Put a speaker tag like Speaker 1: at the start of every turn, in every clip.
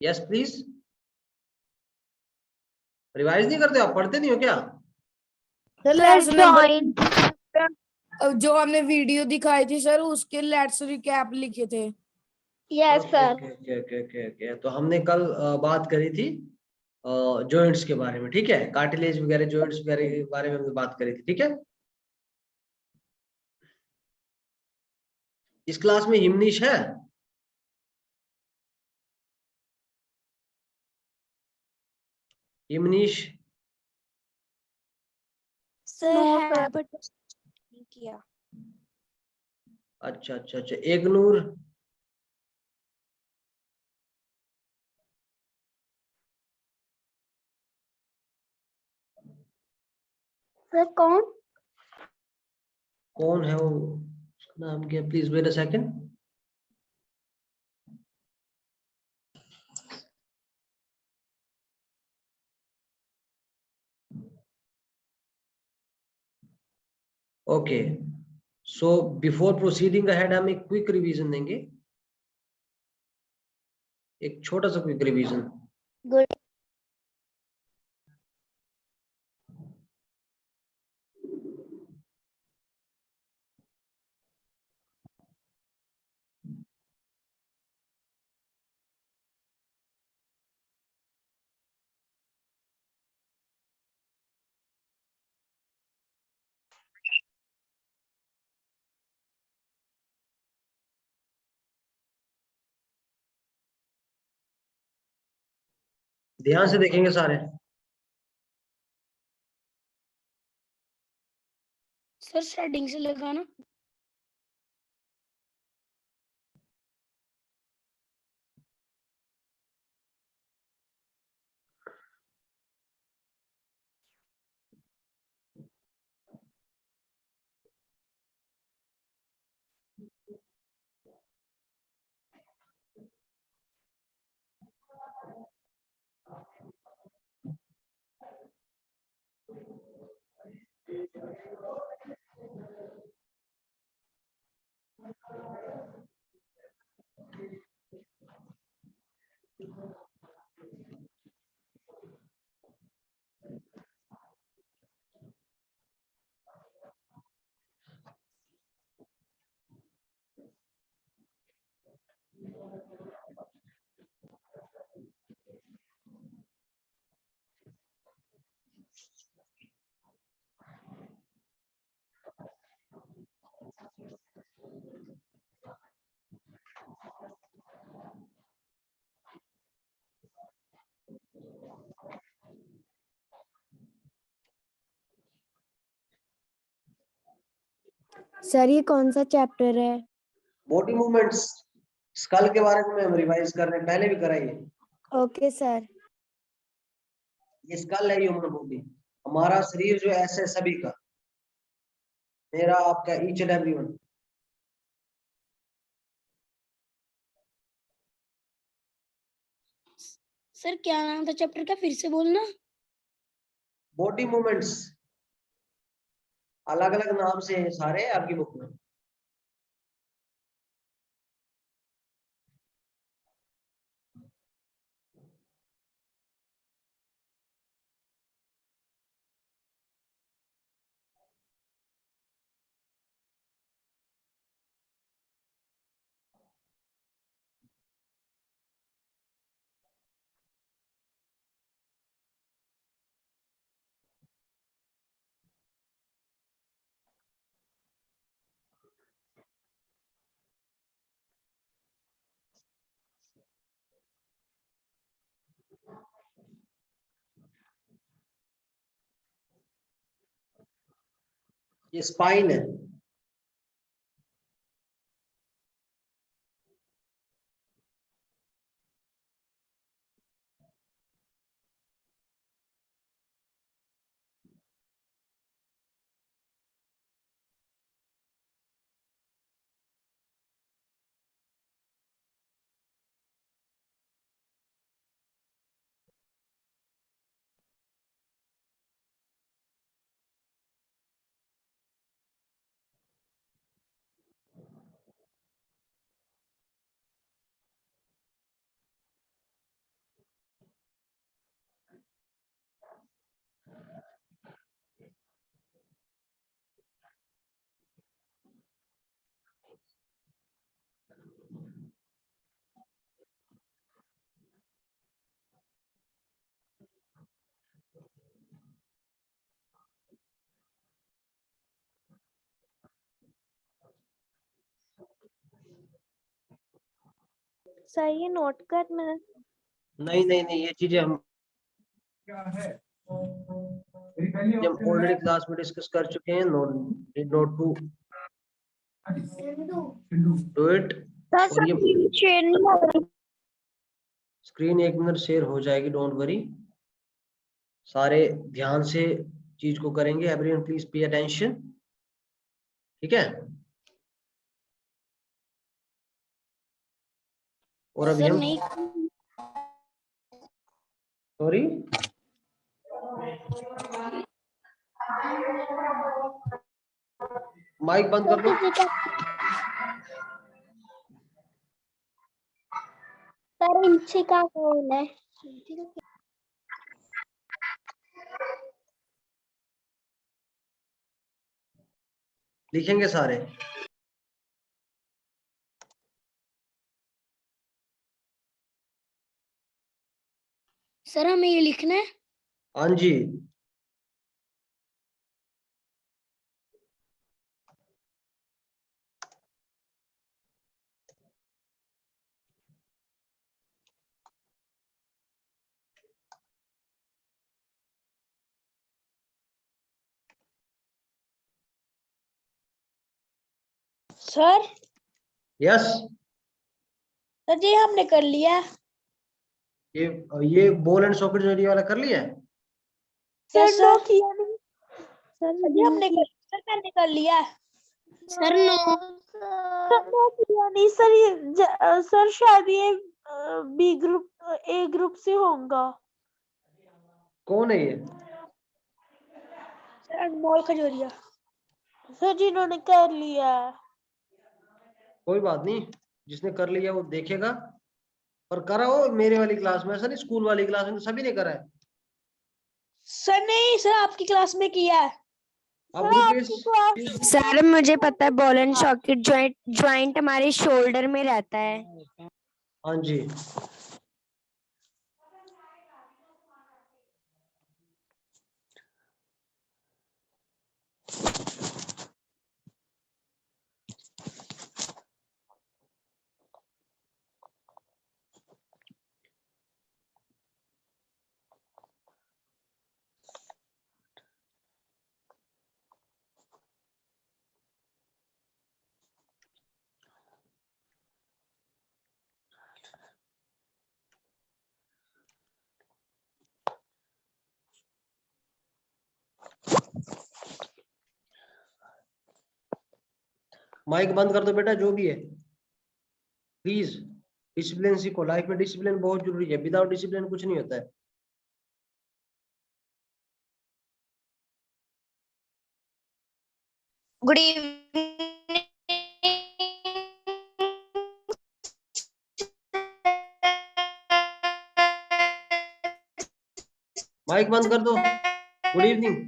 Speaker 1: Yes please. Revise नहीं करते, आप पढ़ते नहीं हो क्या?
Speaker 2: जो हमने वीडियो दिखाई थी सर, उसके लेट्स रिकैप लिखे थे।
Speaker 3: Yes sir.
Speaker 1: ओके। तो हमने कल बात करी थी जॉइंट्स के बारे में, ठीक है, कार्टिलेज वगैरह जॉइंट्स वगैरह के बारे में हमने बात करी थी, ठीक है। इस क्लास में हिमनीश है? हिमनीश
Speaker 3: सर है बट नहीं किया।
Speaker 1: अच्छा। एकनूर?
Speaker 3: सर कौन?
Speaker 1: कौन है वो, उसका नाम क्या, please wait a second. Okay, so before proceeding ahead हम एक क्विक रिवीजन देंगे, एक छोटा सा क्विक रिवीजन।
Speaker 3: गुड।
Speaker 1: ध्यान से देखेंगे सारे।
Speaker 3: सर स्टार्टिंग से लगा ना।
Speaker 4: सर ये कौन सा चैप्टर है?
Speaker 1: बॉडी मूवमेंट्स, स्कल के बारे में हम रिवाइज कर रहे हैं, पहले भी कराइए।
Speaker 4: Okay sir.
Speaker 1: ये स्कल है, ह्यूमन बॉडी, हमारा शरीर जो ऐसे है सभी का, मेरा आपका, ईच एंड एवरीवन।
Speaker 3: सर क्या नाम था चैप्टर का, फिर से बोलना।
Speaker 1: बॉडी मूवमेंट्स, अलग अलग नाम से हैं सारे आपकी बुक में। ये स्पाइन है,
Speaker 3: सर ये नोट कर मैंने।
Speaker 1: नहीं नहीं नहीं, ये चीजें हम ऑलरेडी क्लास में डिस्कस कर चुके हैं। Note to do it. और ये
Speaker 3: शेयर नहीं हो रही।
Speaker 1: स्क्रीन 1 मिनट शेयर हो जाएगी, डोंट वरी। सारे ध्यान से चीज को करेंगे। एवरीवन प्लीज पे अटेंशन, ठीक है। और अभी
Speaker 3: सर
Speaker 1: हम
Speaker 3: नहीं।
Speaker 1: सॉरी, माइक बंद कर दो।
Speaker 3: सर इंची का कौन है?
Speaker 1: लिखेंगे सारे।
Speaker 3: सर हमें ये लिखना है।
Speaker 1: हाँ जी,
Speaker 3: सर
Speaker 1: यस।
Speaker 3: सर जी हमने कर लिया।
Speaker 1: ये बॉल एंड सॉकेट जो ये वाला कर लिया है।
Speaker 3: सर नो किया नहीं। सर जी हमने कर, सर मैंने कर लिया। Sir no. सर नो किया नहीं सर। ये सर शायद ये बी ग्रुप ए ग्रुप से होगा।
Speaker 1: कौन है ये?
Speaker 3: सर अनमोल खजूरिया। सर जी इन्होंने कर लिया।
Speaker 1: कोई बात नहीं, जिसने कर लिया वो देखेगा। पर करा हो मेरे वाली क्लास में, ऐसा नहीं स्कूल वाली क्लास में तो सभी ने करा है।
Speaker 3: सर नहीं सर आपकी क्लास में किया है।
Speaker 1: अब
Speaker 3: सर
Speaker 1: ग्रुप
Speaker 3: आपकी क्लास।
Speaker 4: सर मुझे पता है बॉल एंड सॉकेट ज्वाइंट हमारे शोल्डर में रहता है।
Speaker 1: हाँ जी, माइक बंद कर दो बेटा, जो भी है प्लीज। डिसिप्लिन सीखो, लाइफ में डिसिप्लिन बहुत जरूरी है। विदाउट डिसिप्लिन कुछ नहीं होता है।
Speaker 3: Good evening.
Speaker 1: माइक बंद कर दो। Good evening.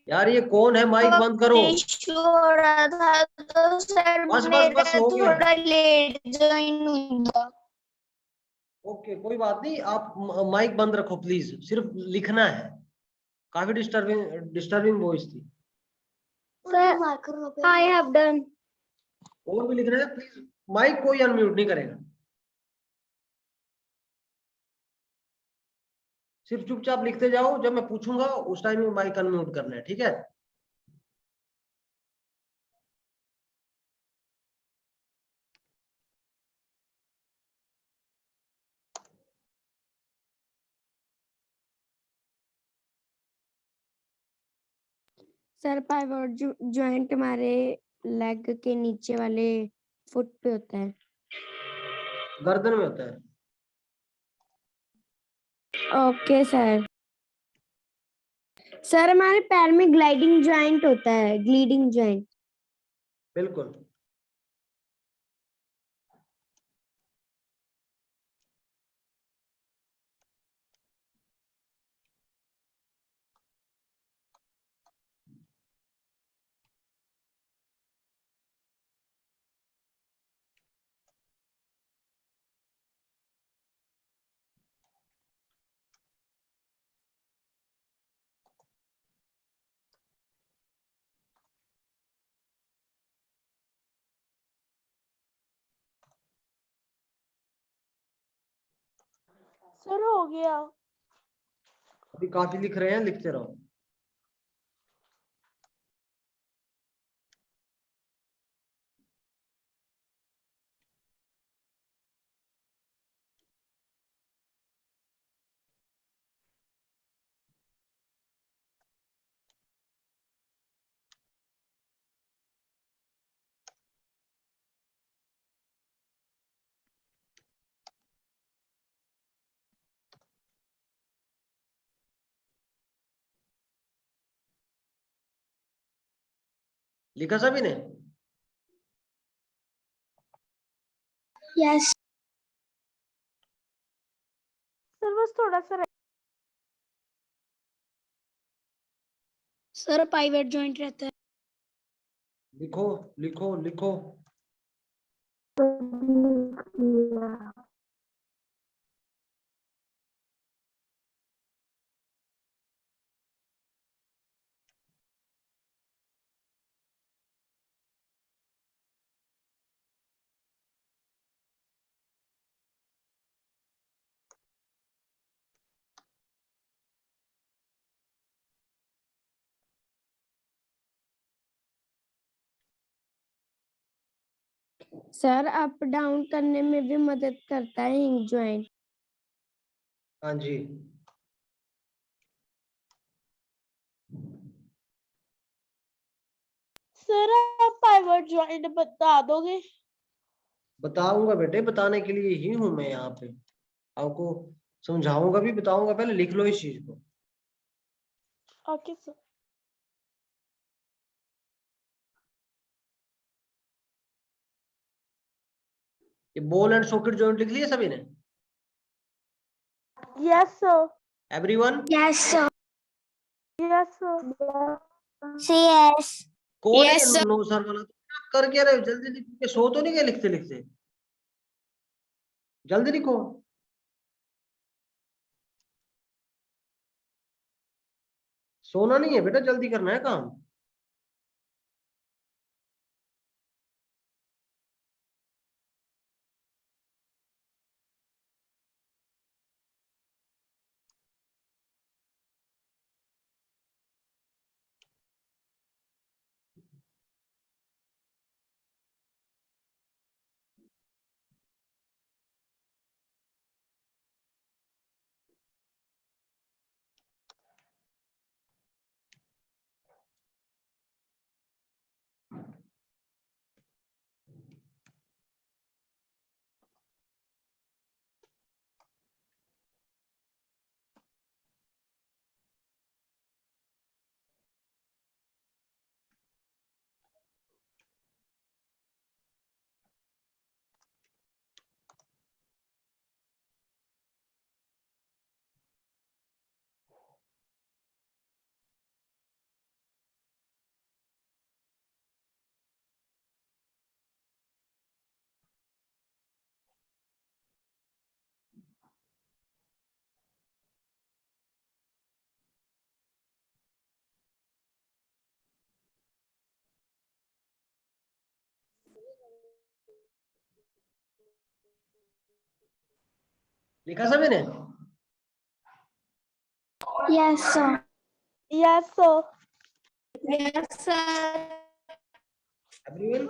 Speaker 1: यार ये कौन है? माइक बंद करो।
Speaker 3: हो रहा था तो सर
Speaker 1: बस बस
Speaker 3: मेरा
Speaker 1: बस, हो गया।
Speaker 3: थोड़ा लेट ज्वाइन हुआ।
Speaker 1: ओके, कोई बात नहीं। आप माइक बंद रखो प्लीज, सिर्फ लिखना है। काफी डिस्टर्बिंग डिस्टर्बिंग वॉइस थी।
Speaker 3: Sir I have done.
Speaker 1: और भी लिखना है प्लीज। माइक कोई अनम्यूट नहीं करेगा, सिर्फ चुपचाप लिखते जाओ। जब मैं पूछूंगा उस टाइम में माइक अनम्यूट करना है, ठीक है।
Speaker 4: सर पाइवट ज्वाइंट हमारे लेग के नीचे वाले फुट पे होता है।
Speaker 1: गर्दन में होता है।
Speaker 4: Okay sir. सर हमारे पैर में ग्लाइडिंग ज्वाइंट होता है, ग्लीडिंग ज्वाइंट।
Speaker 1: बिल्कुल।
Speaker 3: सर हो गया।
Speaker 1: अभी काफी लिख रहे हैं, लिखते रहो। लिखा सभी ने?
Speaker 3: यस सर, बस थोड़ा सा सर पाइवेट जॉइंट रहता है।
Speaker 1: लिखो लिखो लिखो।
Speaker 4: सर अप डाउन करने में भी मदद करता है हिंग ज्वाइंट।
Speaker 1: हाँ जी।
Speaker 3: सर आप पाइवेट जॉइंट बता दोगे?
Speaker 1: बताऊंगा बेटे, बताने के लिए ही हूं मैं यहाँ पे। आपको समझाऊंगा भी, बताऊंगा। पहले लिख लो इस चीज को।
Speaker 3: Okay sir.
Speaker 1: ये बॉल एंड सॉकेट जॉइंट लिख लिए सभी ने?
Speaker 3: Yes sir.
Speaker 1: Everyone?
Speaker 3: Yes sir. Yes sir. Yes
Speaker 1: कौन है ये
Speaker 2: यस सर।
Speaker 1: नो सर वाला? तो आप कर क्या रहे हो? जल्दी लिख के सो तो नहीं गए लिखते लिखते? जल्दी लिखो। सोना नहीं है बेटा, जल्दी करना है काम। लिखा सभी ने?
Speaker 3: Yes sir. Yes sir. Yes sir.
Speaker 1: Everyone?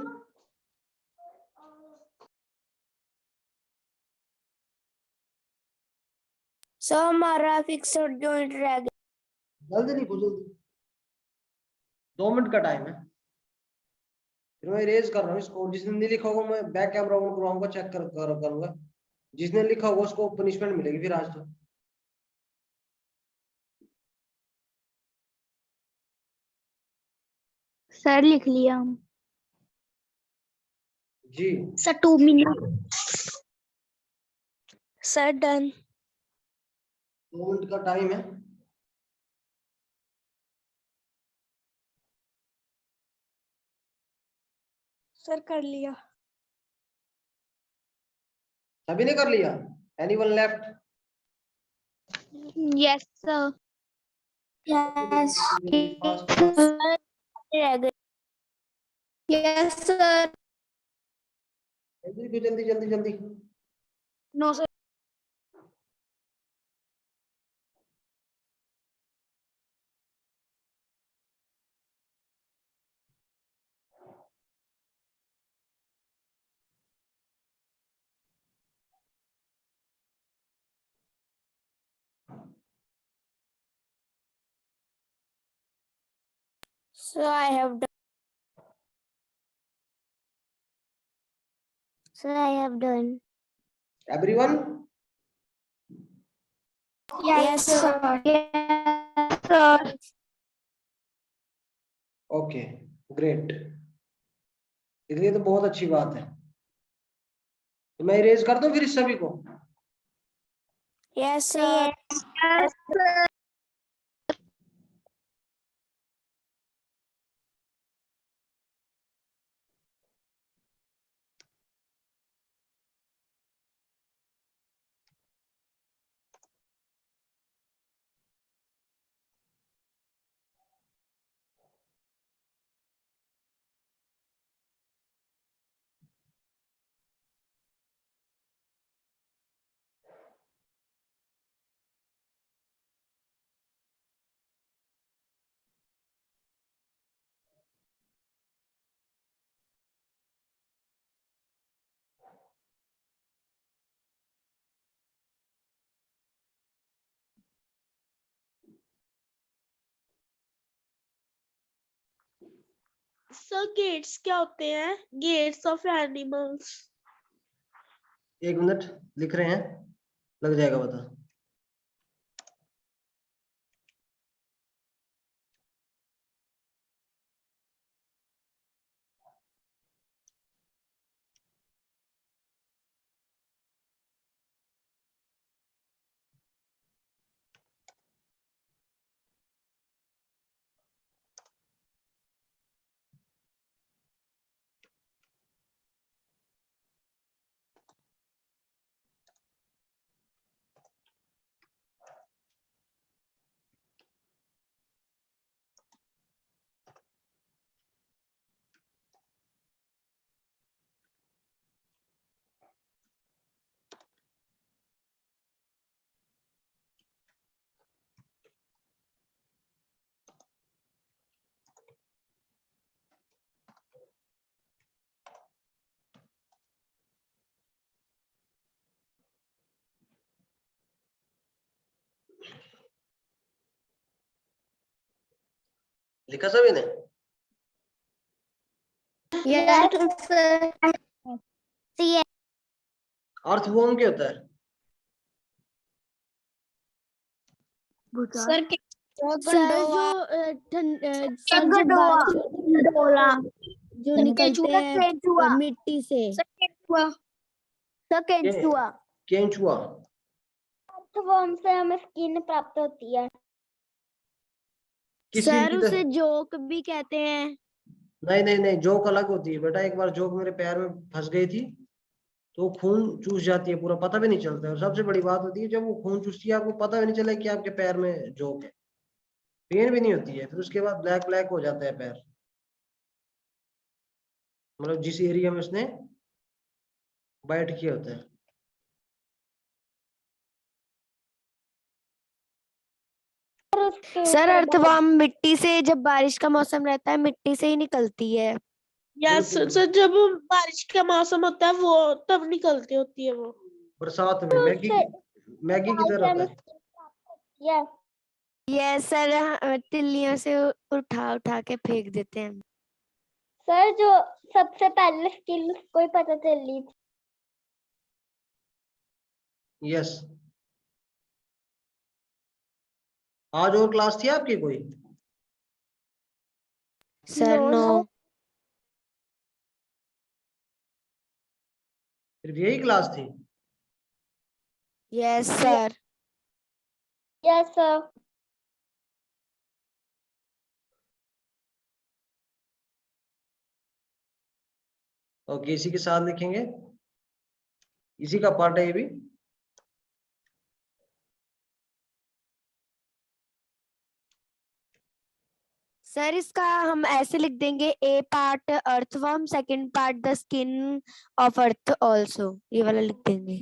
Speaker 2: Sir हमारा फिक्स्ड जॉइंट रह गया।
Speaker 1: जल्दी लिखो जल्दी, 2 मिनट का टाइम है। फिर मैं इरेज कर रहा हूँ इसको। जिसने नहीं लिखा होगा मैं बैक कैमरा ऑन करवाऊंगा, चेक करूंगा। जिसने लिखा होगा उसको पनिशमेंट मिलेगी फिर आज तो।
Speaker 3: सर लिख लिया हम।
Speaker 1: जी।
Speaker 3: Sir 2 minute. Sir done.
Speaker 1: 2 minute का टाइम है।
Speaker 3: सर कर लिया।
Speaker 1: सभी ने कर लिया? Anyone left?
Speaker 3: Yes sir. Yes
Speaker 1: fast fast.
Speaker 3: रह गए। Yes sir.
Speaker 1: जल्दी जल्दी जल्दी जल्दी।
Speaker 3: No sir.
Speaker 2: Sir, I have done.
Speaker 3: Sir, I have done.
Speaker 1: Everyone?
Speaker 2: Yes, sir.
Speaker 3: Yes, sir.
Speaker 1: Okay, great. इसलिए तो बहुत अच्छी बात है। तो मैं इरेज कर दूं फिर इस सभी को?
Speaker 2: Yes, sir.
Speaker 3: Yes, sir.
Speaker 5: Sir gates क्या होते हैं? Gets of animals.
Speaker 1: 1 मिनट लिख रहे हैं, लग जाएगा पता। लिखा सभी ने?
Speaker 3: Yes, sir. Yes.
Speaker 1: अर्थवॉर्म क्या होता है?
Speaker 2: Sir,
Speaker 4: सर जब
Speaker 3: डोला।
Speaker 4: जो निकलते हैं मिट्टी से।
Speaker 3: केंचुआ।
Speaker 1: केंचुआ।
Speaker 3: अर्थवर्म से हमें स्किन प्राप्त होती है।
Speaker 1: किस चीज
Speaker 4: सर
Speaker 1: की
Speaker 4: उसे जोक भी कहते हैं।
Speaker 1: नहीं नहीं नहीं, जोक अलग होती है बेटा। एक बार जोक मेरे पैर में फंस गई थी तो खून चूस जाती है पूरा, पता भी नहीं चलता है। और सबसे बड़ी बात होती है जब वो खून चूसती है, आपको पता भी नहीं चला कि आपके पैर में जोक है। पेन भी नहीं होती है, फिर उसके बाद ब्लैक ब्लैक हो जाता है पैर, मतलब जिस एरिया में उसने बाइट किया होता है।
Speaker 4: सर अर्थवर्म मिट्टी से, जब बारिश का मौसम रहता है मिट्टी से ही निकलती है।
Speaker 5: यस
Speaker 1: बिल्कुल।
Speaker 5: सर, जब बारिश का मौसम होता है वो तब निकलती होती है वो।
Speaker 1: बरसात में मैगी की तरह होता है।
Speaker 4: ये सर तिल्लियों से उठा उठा के फेंक देते हैं।
Speaker 3: सर जो सबसे पहले स्किन को ही पता चली थी।
Speaker 1: यस। आज और क्लास थी आपकी कोई?
Speaker 4: Sir no.
Speaker 1: सिर्फ यही क्लास थी?
Speaker 4: Yes sir.
Speaker 3: Yes sir.
Speaker 1: Okay, इसी के साथ लिखेंगे, इसी का पार्ट है ये भी।
Speaker 4: सर इसका हम ऐसे लिख देंगे, A part earthworm, second part the skin of earth also, ये वाला लिख देंगे।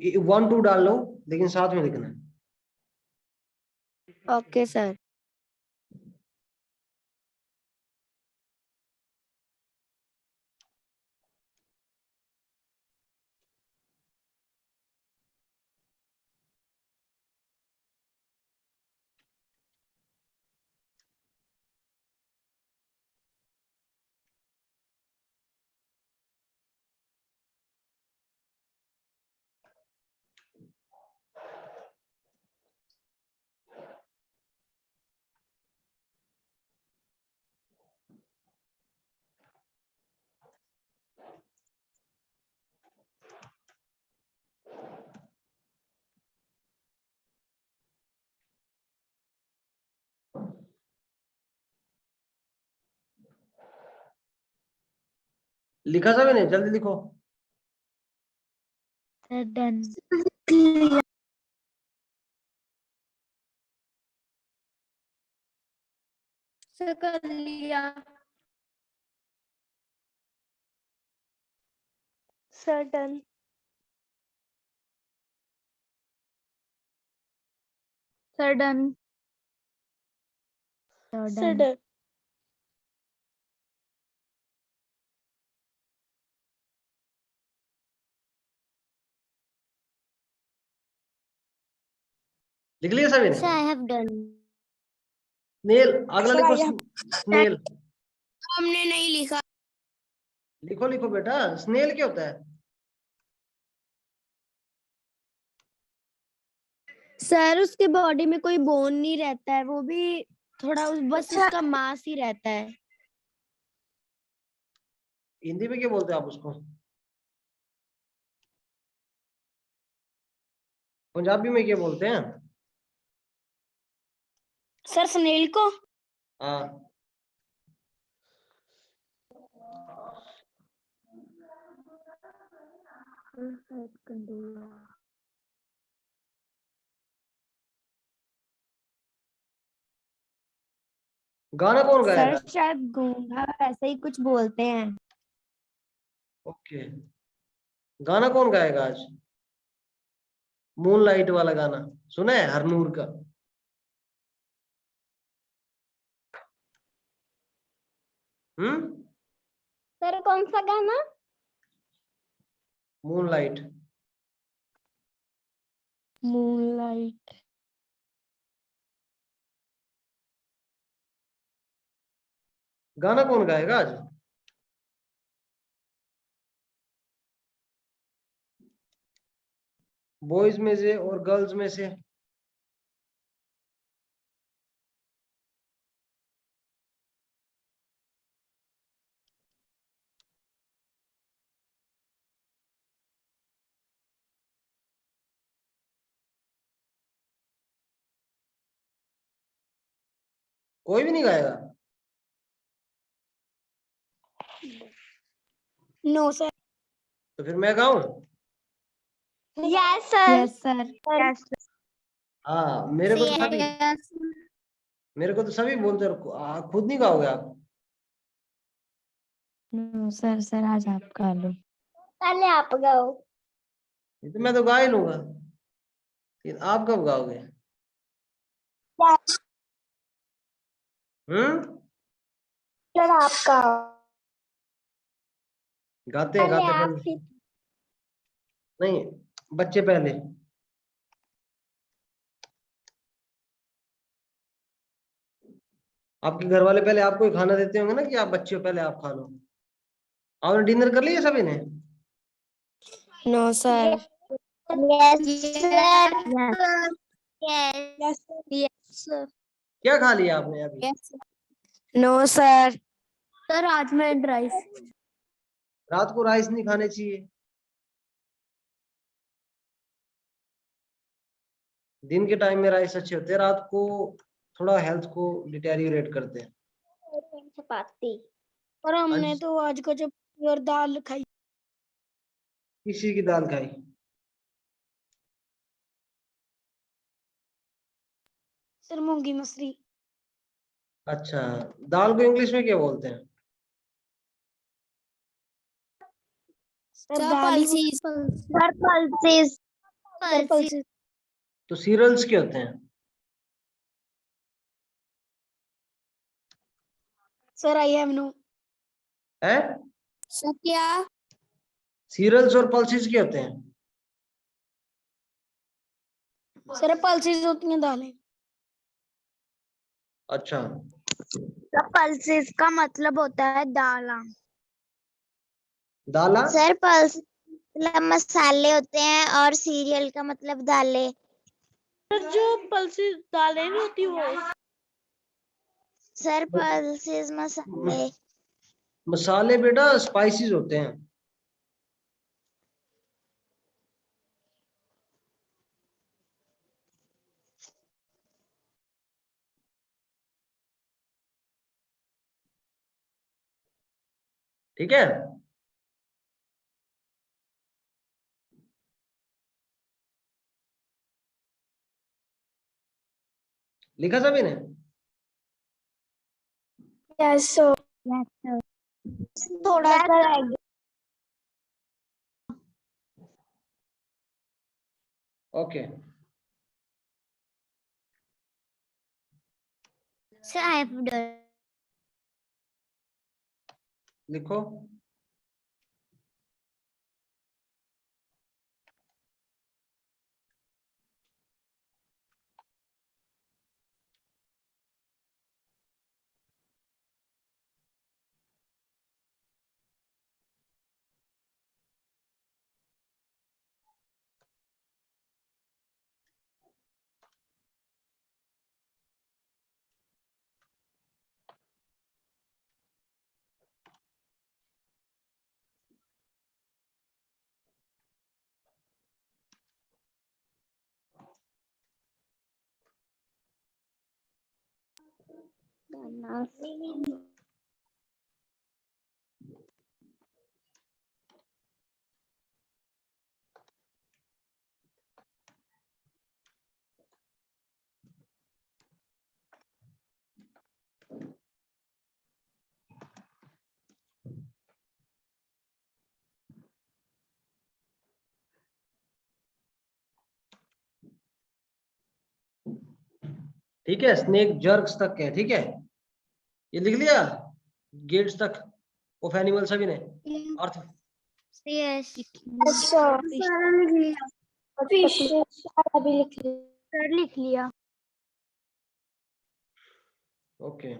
Speaker 1: 1 2 डाल लो, लेकिन साथ में लिखना है।
Speaker 4: Okay sir.
Speaker 1: लिखा सभी ने? जल्दी लिखो।
Speaker 3: Sir done.
Speaker 4: सर कर लिया।
Speaker 3: Sir done.
Speaker 2: Sir done.
Speaker 5: Sir done.
Speaker 1: लिख लिया सभी ने?
Speaker 4: Sir I have done.
Speaker 1: Snail, अगला लिखो। स्नेल
Speaker 2: हमने नहीं लिखा।
Speaker 1: लिखो, लिखो बेटा। स्नेल क्या होता है?
Speaker 4: सर उसके बॉडी में कोई बोन नहीं रहता है, वो भी थोड़ा बस उसका मांस ही रहता है।
Speaker 1: हिंदी में क्या बोलते हैं आप उसको? पंजाबी में क्या बोलते हैं?
Speaker 2: सर स्नेल को
Speaker 1: हाँ, गाना कौन
Speaker 4: सर
Speaker 1: गाएगा?
Speaker 4: शायद गूंगा ऐसे ही कुछ बोलते हैं।
Speaker 1: ओके, गाना कौन गाएगा आज? मूनलाइट वाला गाना सुना है हरनूर का?
Speaker 4: सर कौन सा गाना?
Speaker 1: मूनलाइट।
Speaker 4: मूनलाइट।
Speaker 1: गाना कौन गाएगा आज? बॉयज में से और गर्ल्स में से? कोई भी नहीं गाएगा?
Speaker 2: No sir.
Speaker 1: तो फिर मैं गाऊं?
Speaker 3: Yes sir.
Speaker 4: Yes sir.
Speaker 1: हाँ, मेरे को तो सभी बोलते हैं, खुद नहीं गाओगे आप?
Speaker 4: नो सर, सर आज आप गा लो।
Speaker 3: पहले आप गाओ।
Speaker 1: ये तो मैं तो गा ही लूंगा, लेकिन आप कब गाओगे?
Speaker 3: सर आप गाओ।
Speaker 1: गाते हैं,
Speaker 3: पहले
Speaker 1: गाते
Speaker 3: आप
Speaker 1: पहले। नहीं, बच्चे पहले। आपके घर वाले पहले आपको ही खाना देते होंगे ना, कि आप बच्चे हो पहले आप खा लो। आपने डिनर कर लिया सभी ने?
Speaker 2: No sir.
Speaker 3: Yes sir. Yes sir.
Speaker 1: क्या खा लिया आपने अभी?
Speaker 2: No sir.
Speaker 4: सर आज मैं राइस।
Speaker 1: रात को राइस नहीं खाने चाहिए। दिन के टाइम में राइस अच्छे होते हैं, रात को थोड़ा हेल्थ को डिटेरियोरेट करते हैं।
Speaker 3: चपाती।
Speaker 2: और हमने
Speaker 1: आज
Speaker 2: तो आज का जो प्योर दाल खाई।
Speaker 1: किसी की दाल खाई?
Speaker 2: सर मूंगी मसरी।
Speaker 1: अच्छा, दाल को इंग्लिश में क्या बोलते हैं?
Speaker 2: सर दाल ही
Speaker 3: सर पल्सेस।
Speaker 2: Sir pulses.
Speaker 1: तो सीरियल्स क्या होते हैं?
Speaker 2: Sir I have no.
Speaker 1: है?
Speaker 2: सर क्या?
Speaker 1: सीरियल्स और पल्सेस क्या होते हैं?
Speaker 2: सर पल्सेस होती हैं दालें।
Speaker 1: अच्छा,
Speaker 3: पल्सेस का मतलब होता है दाला।
Speaker 1: दाला।
Speaker 3: सर पल्स मतलब मसाले होते हैं और सीरियल का मतलब दालें।
Speaker 5: सर जो पल्सेस दालें नहीं होती वो।
Speaker 3: सर पल्सेस मसाले।
Speaker 1: मसाले बेटा स्पाइसेस होते हैं। ठीक है। लिखा सभी ने?
Speaker 3: यस सर, थोड़ा सा रह गया।
Speaker 1: Okay
Speaker 4: Sir, I have done.
Speaker 1: लिखो। ठीक है, स्नेक जर्क्स तक है। ठीक है, ये लिख लिया, गेट्स तक ऑफ एनिमल सभी ने। अर्थ
Speaker 4: Yes.
Speaker 3: यस सर, फिश अभी लिख लिया।
Speaker 4: Sir, लिख लिया.
Speaker 1: ओके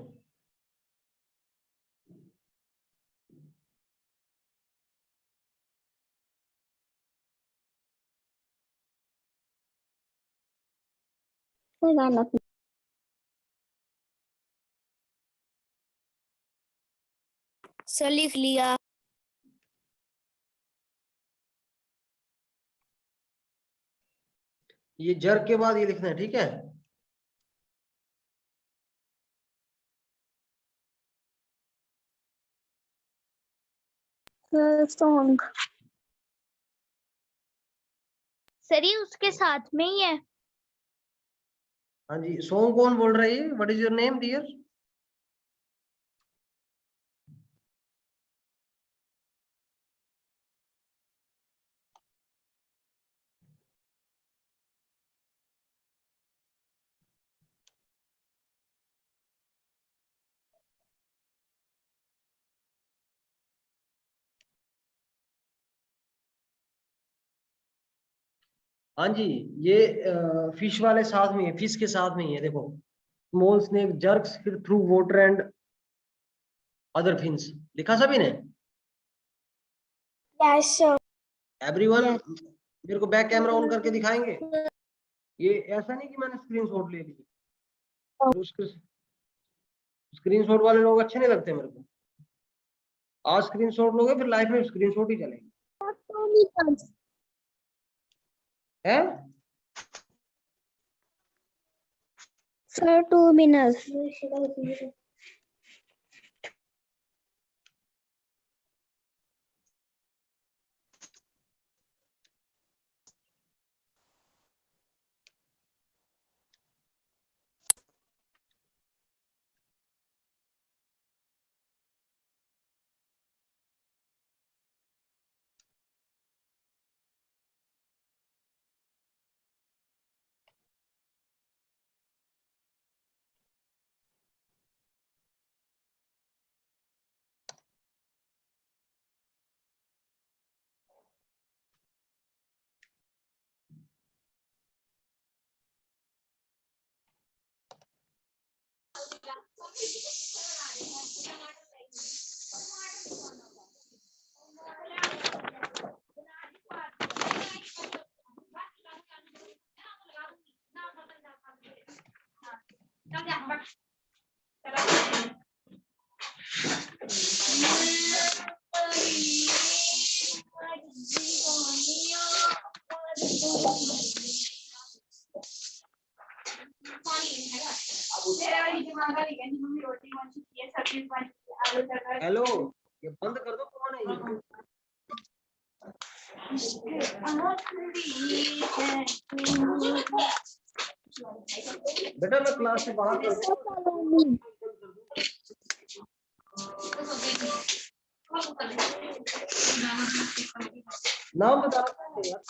Speaker 4: Sir, लिख लिया.
Speaker 1: ये जर्क के बाद ये लिखना है। ठीक है,
Speaker 3: सॉन्ग
Speaker 4: सर, ये उसके साथ में ही है.
Speaker 1: हाँ जी। सॉन्ग कौन बोल रहा है? What is your name dear? हाँ जी, ये फिश वाले साथ में है, फिश के साथ में ही है। देखो, स्मॉल स्नेक जर्क्स, फिर through water and other fins. लिखा सभी ने?
Speaker 3: यस सर,
Speaker 1: एवरीवन मेरे को बैक कैमरा ऑन करके दिखाएंगे? ये ऐसा नहीं कि मैंने स्क्रीनशॉट ले ली। उसके स्क्रीनशॉट वाले लोग अच्छे नहीं लगते मेरे को। आज स्क्रीनशॉट लोगे फिर लाइफ में स्क्रीनशॉट ही चलेंगे। हैं?
Speaker 3: Sir 2 minutes.
Speaker 1: हेलो, ये बंद कर दो। कौन है ये? बेटा मैं क्लास से बाहर कर दूं। नाम बता सकते हैं यार।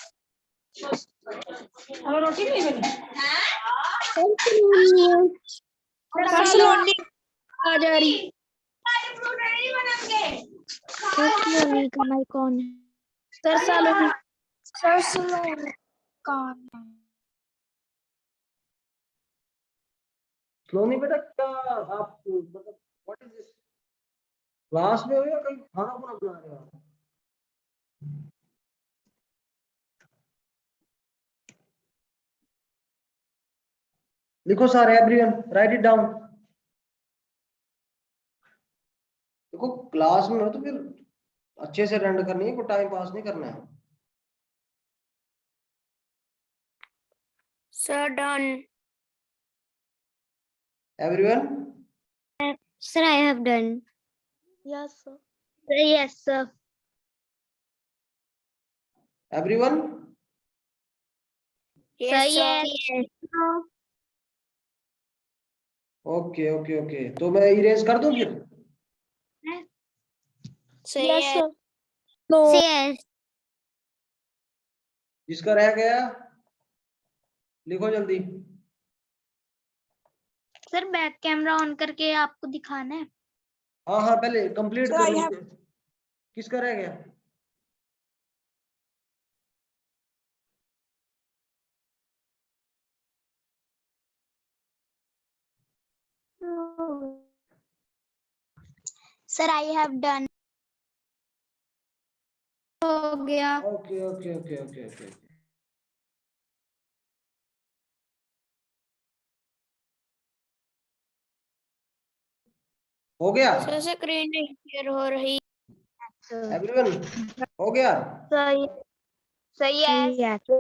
Speaker 2: रोटी नहीं बनी
Speaker 3: सलोनी
Speaker 4: आ जा रही सलोनी का माइक कौन है?
Speaker 3: सर सलोनी
Speaker 1: स्लोनी बेटा क्या आप मतलब व्हाट इज दिस, क्लास में हो या कहीं खाना खुना बना रहे हो आप? लिखो सारे एवरीवन, राइट इट डाउन। देखो क्लास में हो तो फिर अच्छे से रन करनी है, कोई टाइम पास नहीं करना है।
Speaker 4: Sir, done.
Speaker 1: Everyone,
Speaker 4: Sir, I have done.
Speaker 3: Yes sir
Speaker 4: Yes, sir.
Speaker 1: Everyone,
Speaker 4: Yes, sir.
Speaker 1: Okay okay okay, तो मैं इरेज कर दूं फिर?
Speaker 4: Say
Speaker 3: yes
Speaker 4: yes.
Speaker 3: Sir
Speaker 4: Say yes.
Speaker 1: जिसका रह गया लिखो जल्दी।
Speaker 3: सर बैक कैमरा ऑन करके आपको दिखाना है।
Speaker 1: हाँ हाँ पहले कंप्लीट
Speaker 2: Sir,
Speaker 1: कर
Speaker 2: I
Speaker 1: लो।
Speaker 2: have-
Speaker 1: किसका रह गया?
Speaker 3: सर आई हैव डन हो गया।
Speaker 1: Okay okay okay okay okay, हो गया
Speaker 4: Sir, screen नहीं share हो रही.
Speaker 1: एवरीवन, हो गया?
Speaker 3: सही सही है।
Speaker 4: Yes.